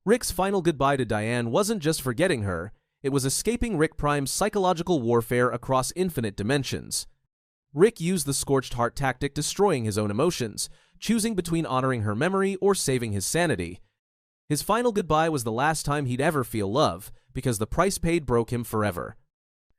Rick's final goodbye to Diane wasn't just forgetting her, it was escaping Rick Prime's psychological warfare across infinite dimensions. Rick used the Scorched Heart tactic, destroying his own emotions, choosing between honoring her memory or saving his sanity. His final goodbye was the last time he'd ever feel love, because the price paid broke him forever.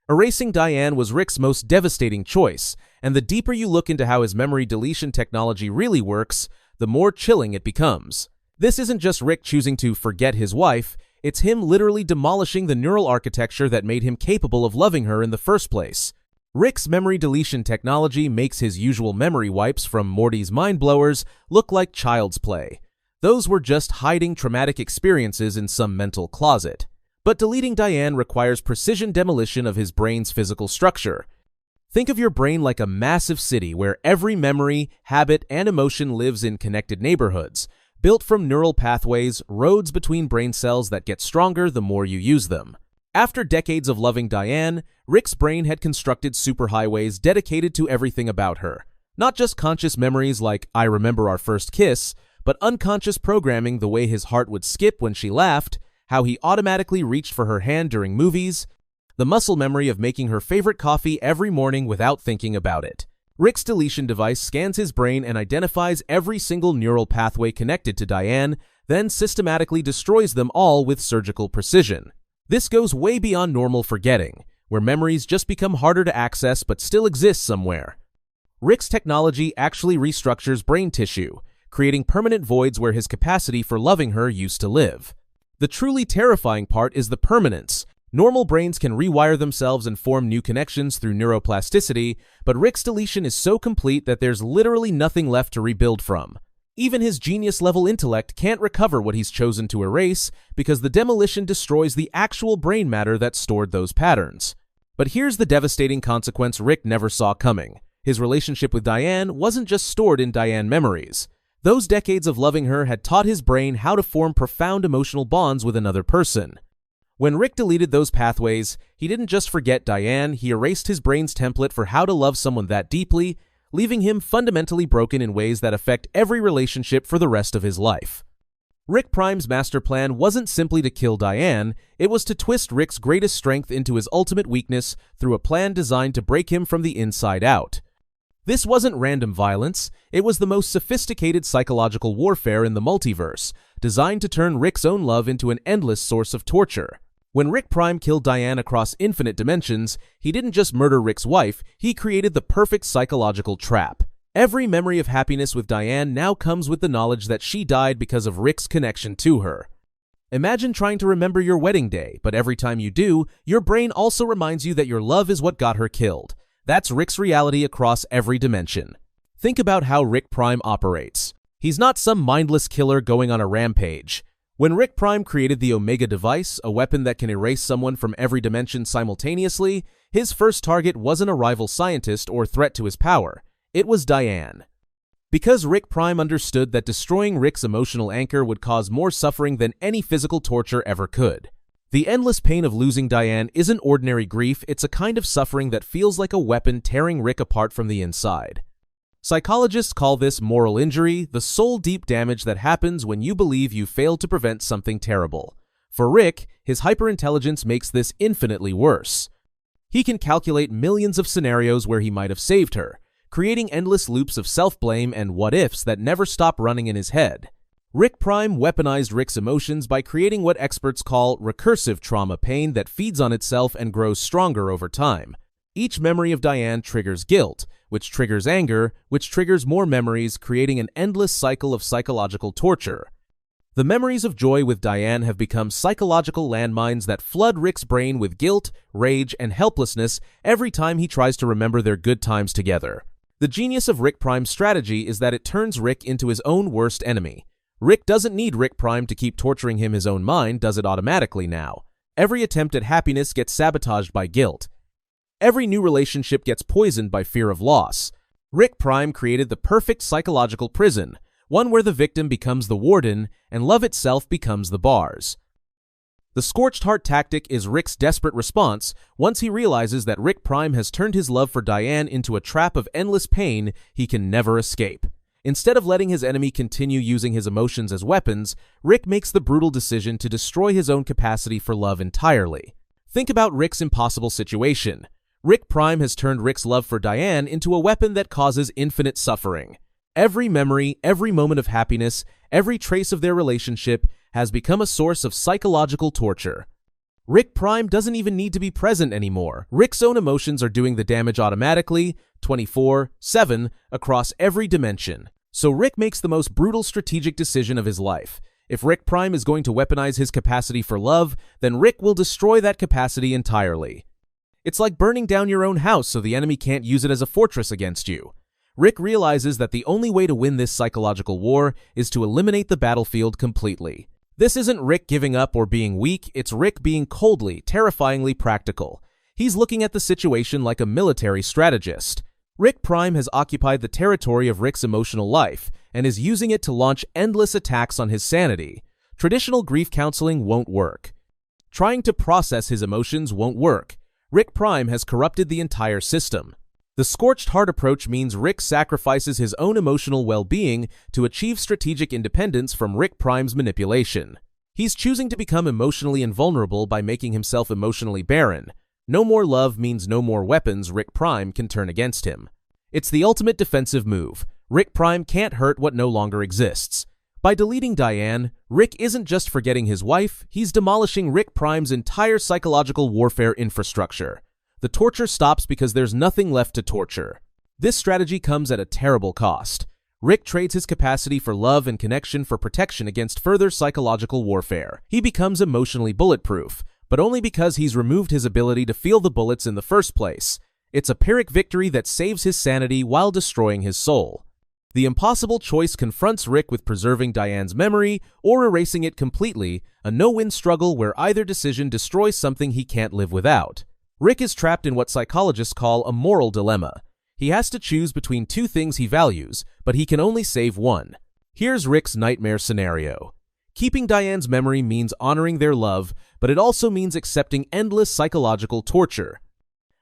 Erasing Diane was Rick's most devastating choice, and the deeper you look into how his memory deletion technology really works, the more chilling it becomes. This isn't just Rick choosing to forget his wife, it's him literally demolishing the neural architecture that made him capable of loving her in the first place. Rick's memory deletion technology makes his usual memory wipes from Morty's mind blowers look like child's play. Those were just hiding traumatic experiences in some mental closet. But deleting Diane requires precision demolition of his brain's physical structure. Think of your brain like a massive city where every memory, habit, and emotion lives in connected neighborhoods, built from neural pathways, roads between brain cells that get stronger the more you use them. After decades of loving Diane, Rick's brain had constructed superhighways dedicated to everything about her. Not just conscious memories like "I remember our first kiss," but unconscious programming, the way his heart would skip when she laughed, how he automatically reached for her hand during movies, the muscle memory of making her favorite coffee every morning without thinking about it. Rick's deletion device scans his brain and identifies every single neural pathway connected to Diane, then systematically destroys them all with surgical precision. This goes way beyond normal forgetting, where memories just become harder to access but still exist somewhere. Rick's technology actually restructures brain tissue, creating permanent voids where his capacity for loving her used to live. The truly terrifying part is the permanence. Normal brains can rewire themselves and form new connections through neuroplasticity, but Rick's deletion is so complete that there's literally nothing left to rebuild from. Even his genius-level intellect can't recover what he's chosen to erase because the demolition destroys the actual brain matter that stored those patterns. But here's the devastating consequence Rick never saw coming. His relationship with Diane wasn't just stored in Diane memories. Those decades of loving her had taught his brain how to form profound emotional bonds with another person. When Rick deleted those pathways, he didn't just forget Diane, he erased his brain's template for how to love someone that deeply, leaving him fundamentally broken in ways that affect every relationship for the rest of his life. Rick Prime's master plan wasn't simply to kill Diane, it was to twist Rick's greatest strength into his ultimate weakness through a plan designed to break him from the inside out. This wasn't random violence, it was the most sophisticated psychological warfare in the multiverse, designed to turn Rick's own love into an endless source of torture. When Rick Prime killed Diane across infinite dimensions, he didn't just murder Rick's wife, he created the perfect psychological trap. Every memory of happiness with Diane now comes with the knowledge that she died because of Rick's connection to her. Imagine trying to remember your wedding day, but every time you do, your brain also reminds you that your love is what got her killed. That's Rick's reality across every dimension. Think about how Rick Prime operates. He's not some mindless killer going on a rampage. When Rick Prime created the Omega device, a weapon that can erase someone from every dimension simultaneously, his first target wasn't a rival scientist or threat to his power. It was Diane. Because Rick Prime understood that destroying Rick's emotional anchor would cause more suffering than any physical torture ever could. The endless pain of losing Diane isn't ordinary grief, it's a kind of suffering that feels like a weapon tearing Rick apart from the inside. Psychologists call this moral injury, the soul-deep damage that happens when you believe you failed to prevent something terrible. For Rick, his hyperintelligence makes this infinitely worse. He can calculate millions of scenarios where he might have saved her, creating endless loops of self-blame and what-ifs that never stop running in his head. Rick Prime weaponized Rick's emotions by creating what experts call recursive trauma pain that feeds on itself and grows stronger over time. Each memory of Diane triggers guilt, which triggers anger, which triggers more memories, creating an endless cycle of psychological torture. The memories of joy with Diane have become psychological landmines that flood Rick's brain with guilt, rage, and helplessness every time he tries to remember their good times together. The genius of Rick Prime's strategy is that it turns Rick into his own worst enemy. Rick doesn't need Rick Prime to keep torturing him, his own mind does it automatically now. Every attempt at happiness gets sabotaged by guilt. Every new relationship gets poisoned by fear of loss. Rick Prime created the perfect psychological prison, one where the victim becomes the warden and love itself becomes the bars. The Scorched Heart tactic is Rick's desperate response once he realizes that Rick Prime has turned his love for Diane into a trap of endless pain he can never escape. Instead of letting his enemy continue using his emotions as weapons, Rick makes the brutal decision to destroy his own capacity for love entirely. Think about Rick's impossible situation. Rick Prime has turned Rick's love for Diane into a weapon that causes infinite suffering. Every memory, every moment of happiness, every trace of their relationship has become a source of psychological torture. Rick Prime doesn't even need to be present anymore. Rick's own emotions are doing the damage automatically, 24/7, across every dimension. So Rick makes the most brutal strategic decision of his life. If Rick Prime is going to weaponize his capacity for love, then Rick will destroy that capacity entirely. It's like burning down your own house so the enemy can't use it as a fortress against you. Rick realizes that the only way to win this psychological war is to eliminate the battlefield completely. This isn't Rick giving up or being weak, it's Rick being coldly, terrifyingly practical. He's looking at the situation like a military strategist. Rick Prime has occupied the territory of Rick's emotional life and is using it to launch endless attacks on his sanity. Traditional grief counseling won't work. Trying to process his emotions won't work. Rick Prime has corrupted the entire system. The Scorched Heart approach means Rick sacrifices his own emotional well-being to achieve strategic independence from Rick Prime's manipulation. He's choosing to become emotionally invulnerable by making himself emotionally barren. No more love means no more weapons Rick Prime can turn against him. It's the ultimate defensive move. Rick Prime can't hurt what no longer exists. By deleting Diane, Rick isn't just forgetting his wife, he's demolishing Rick Prime's entire psychological warfare infrastructure. The torture stops because there's nothing left to torture. This strategy comes at a terrible cost. Rick trades his capacity for love and connection for protection against further psychological warfare. He becomes emotionally bulletproof, but only because he's removed his ability to feel the bullets in the first place. It's a Pyrrhic victory that saves his sanity while destroying his soul. The impossible choice confronts Rick with preserving Diane's memory or erasing it completely, a no-win struggle where either decision destroys something he can't live without. Rick is trapped in what psychologists call a moral dilemma. He has to choose between two things he values, but he can only save one. Here's Rick's nightmare scenario. Keeping Diane's memory means honoring their love, but it also means accepting endless psychological torture.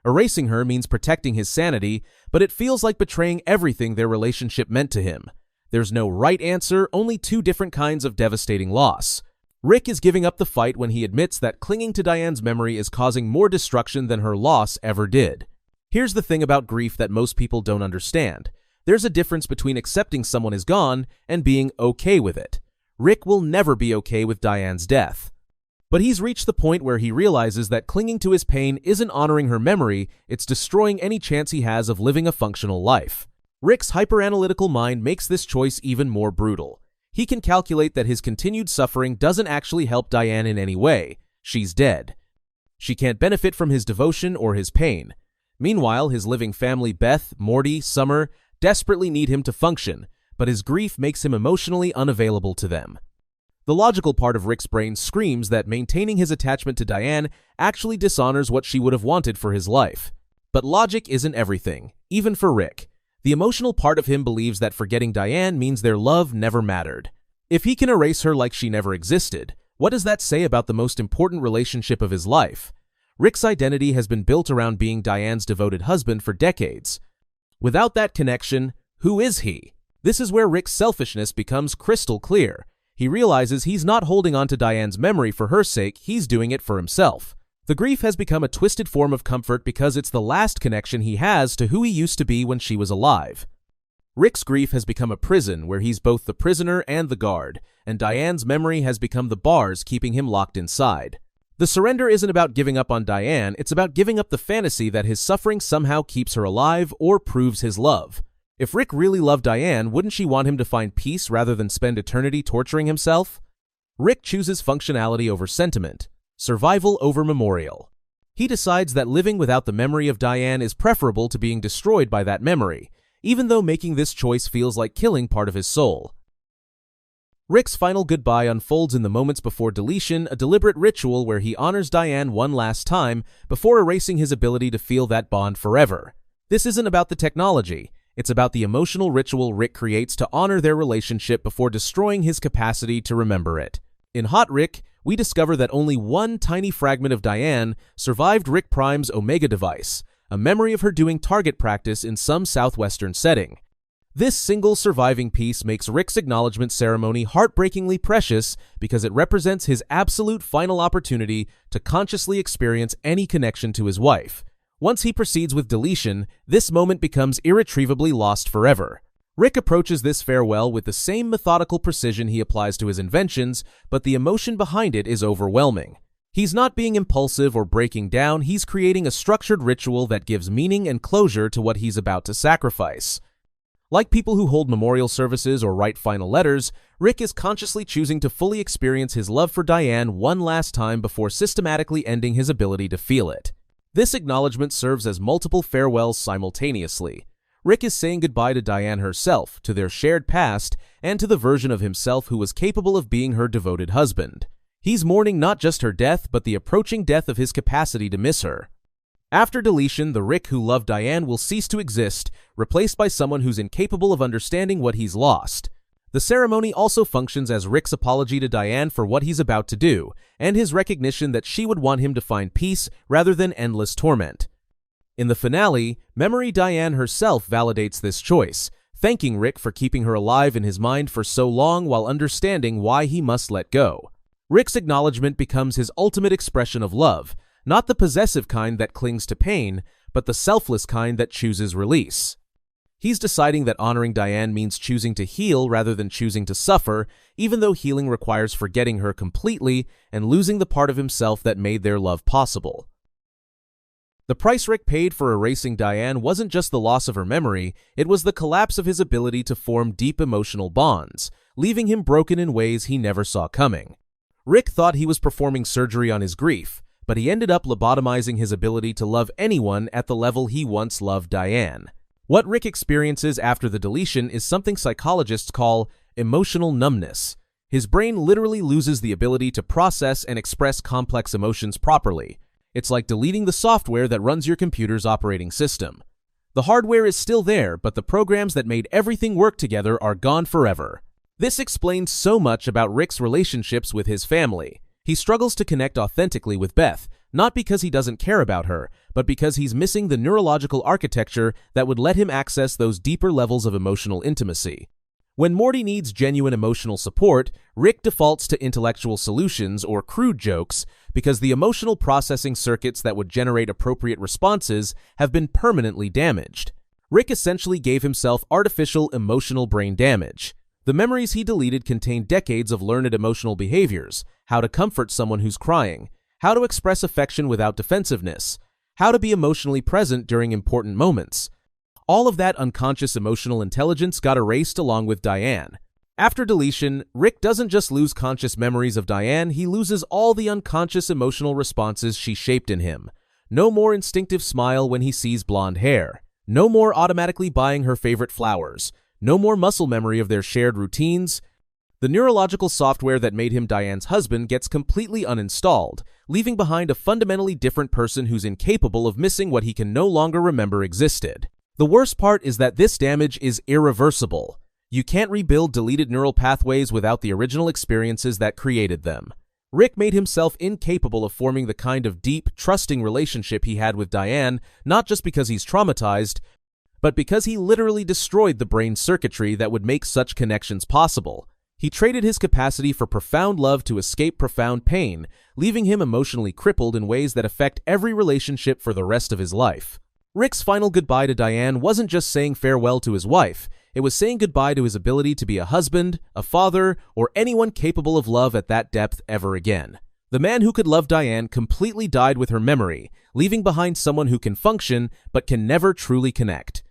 Erasing her means protecting his sanity, but it feels like betraying everything their relationship meant to him. There's no right answer, only two different kinds of devastating loss. Rick is giving up the fight when he admits that clinging to Diane's memory is causing more destruction than her loss ever did. Here's the thing about grief that most people don't understand. There's a difference between accepting someone is gone and being okay with it. Rick will never be okay with Diane's death. But he's reached the point where he realizes that clinging to his pain isn't honoring her memory, it's destroying any chance he has of living a functional life. Rick's hyper-analytical mind makes this choice even more brutal. He can calculate that his continued suffering doesn't actually help Diane in any way. She's dead. She can't benefit from his devotion or his pain. Meanwhile, his living family Beth, Morty, Summer desperately need him to function, but his grief makes him emotionally unavailable to them. The logical part of Rick's brain screams that maintaining his attachment to Diane actually dishonors what she would have wanted for his life. But logic isn't everything, even for Rick. The emotional part of him believes that forgetting Diane means their love never mattered. If he can erase her like she never existed, what does that say about the most important relationship of his life? Rick's identity has been built around being Diane's devoted husband for decades. Without that connection, who is he? This is where Rick's selfishness becomes crystal clear. He realizes he's not holding on to Diane's memory for her sake, he's doing it for himself. The grief has become a twisted form of comfort because it's the last connection he has to who he used to be when she was alive. Rick's grief has become a prison where he's both the prisoner and the guard, and Diane's memory has become the bars keeping him locked inside. The surrender isn't about giving up on Diane, it's about giving up the fantasy that his suffering somehow keeps her alive or proves his love. If Rick really loved Diane, wouldn't she want him to find peace rather than spend eternity torturing himself? Rick chooses functionality over sentiment, survival over memorial. He decides that living without the memory of Diane is preferable to being destroyed by that memory, even though making this choice feels like killing part of his soul. Rick's final goodbye unfolds in the moments before deletion, a deliberate ritual where he honors Diane one last time before erasing his ability to feel that bond forever. This isn't about the technology. It's about the emotional ritual Rick creates to honor their relationship before destroying his capacity to remember it. In Hot Rick, we discover that only one tiny fragment of Diane survived Rick Prime's Omega device, a memory of her doing target practice in some southwestern setting. This single surviving piece makes Rick's acknowledgement ceremony heartbreakingly precious because it represents his absolute final opportunity to consciously experience any connection to his wife. Once he proceeds with deletion, this moment becomes irretrievably lost forever. Rick approaches this farewell with the same methodical precision he applies to his inventions, but the emotion behind it is overwhelming. He's not being impulsive or breaking down, he's creating a structured ritual that gives meaning and closure to what he's about to sacrifice. Like people who hold memorial services or write final letters, Rick is consciously choosing to fully experience his love for Diane one last time before systematically ending his ability to feel it. This acknowledgement serves as multiple farewells simultaneously. Rick is saying goodbye to Diane herself, to their shared past, and to the version of himself who was capable of being her devoted husband. He's mourning not just her death, but the approaching death of his capacity to miss her. After deletion, the Rick who loved Diane will cease to exist, replaced by someone who's incapable of understanding what he's lost. The ceremony also functions as Rick's apology to Diane for what he's about to do, and his recognition that she would want him to find peace rather than endless torment. In the finale, Memory Diane herself validates this choice, thanking Rick for keeping her alive in his mind for so long while understanding why he must let go. Rick's acknowledgement becomes his ultimate expression of love, not the possessive kind that clings to pain, but the selfless kind that chooses release. He's deciding that honoring Diane means choosing to heal rather than choosing to suffer, even though healing requires forgetting her completely and losing the part of himself that made their love possible. The price Rick paid for erasing Diane wasn't just the loss of her memory, it was the collapse of his ability to form deep emotional bonds, leaving him broken in ways he never saw coming. Rick thought he was performing surgery on his grief, but he ended up lobotomizing his ability to love anyone at the level he once loved Diane. What Rick experiences after the deletion is something psychologists call emotional numbness. His brain literally loses the ability to process and express complex emotions properly. It's like deleting the software that runs your computer's operating system. The hardware is still there, but the programs that made everything work together are gone forever. This explains so much about Rick's relationships with his family. He struggles to connect authentically with Beth, not because he doesn't care about her, but because he's missing the neurological architecture that would let him access those deeper levels of emotional intimacy. When Morty needs genuine emotional support, Rick defaults to intellectual solutions or crude jokes because the emotional processing circuits that would generate appropriate responses have been permanently damaged. Rick essentially gave himself artificial emotional brain damage. The memories he deleted contained decades of learned emotional behaviors: how to comfort someone who's crying, how to express affection without defensiveness, how to be emotionally present during important moments. All of that unconscious emotional intelligence got erased along with Diane. After deletion, Rick doesn't just lose conscious memories of Diane, he loses all the unconscious emotional responses she shaped in him. No more instinctive smile when he sees blonde hair. No more automatically buying her favorite flowers. No more muscle memory of their shared routines. The neurological software that made him Diane's husband gets completely uninstalled, leaving behind a fundamentally different person who's incapable of missing what he can no longer remember existed. The worst part is that this damage is irreversible. You can't rebuild deleted neural pathways without the original experiences that created them. Rick made himself incapable of forming the kind of deep, trusting relationship he had with Diane, not just because he's traumatized, but because he literally destroyed the brain circuitry that would make such connections possible. He traded his capacity for profound love to escape profound pain, leaving him emotionally crippled in ways that affect every relationship for the rest of his life. Rick's final goodbye to Diane wasn't just saying farewell to his wife, it was saying goodbye to his ability to be a husband, a father, or anyone capable of love at that depth ever again. The man who could love Diane completely died with her memory, leaving behind someone who can function but can never truly connect.